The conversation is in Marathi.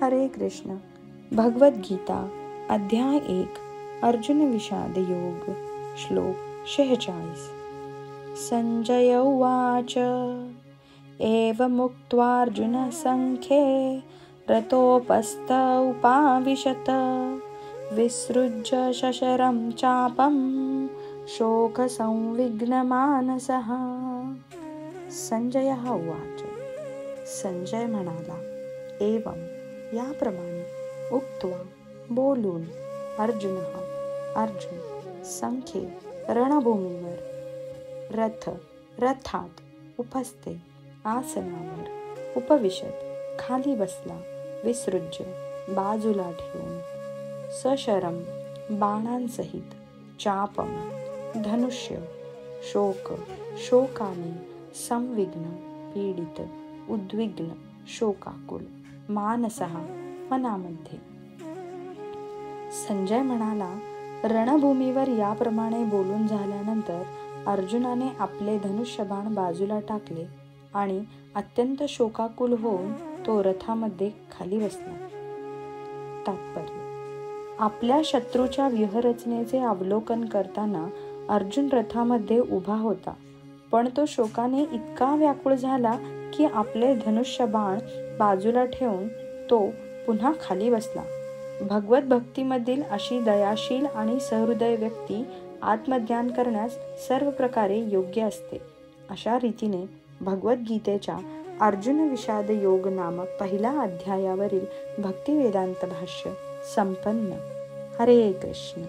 हरे कृष्ण. भगवद्गीता अध्याय 1 अर्जुन विषाद योग. श्लोक 46. संजय उवाच एवमुक्त्वार्जुन संख्ये रतोपस्थ उपाविशत विसृज्य शशरं चापं शोकसंविघ्नमानसः. संजयः उवाच. संजय म्हणाला, एवं याप्रमाणे उक्त्वा बोलून अर्जुन संख्ये रणभूमीवर रथात उपस्थे आसनावर उपविशत खाली बसला, विसृज्य बाजूला ठेवून, सशरम बाणांसहित, चापम धनुष्य, शोकाने संविघ्न पीडित, उद्विग्न शोकाकुल, मानसः मनामध्ये. संजय म्हणाला, रणभूमीवर याप्रमाणे बोलून झाल्यानंतर अर्जुनाने आपले धनुष्यबाण बाजूला टाकले आणि अत्यंत शोकाकुल होऊन तो रथामध्ये खाली बसला. तात्पर्य: आपल्या शत्रूच्या व्यूहरचनेचे अवलोकन करताना अर्जुन रथामध्ये उभा होता, पण तो शोकाने इतका व्याकुळ झाला की आपले धनुष्यबाण बाजूला ठेवून तो पुन्हा खाली बसला. भगवत भक्तीमधील अशी दयाशील आणि सहृदय व्यक्ती आत्मज्ञान करण्यास सर्व प्रकारे योग्य असते. अशा रीतीने भगवद्गीतेच्या अर्जुन विषाद योग नामक पहिल्या अध्यायावरील भक्तिवेदांत भाष्य संपन्न. हरे कृष्ण.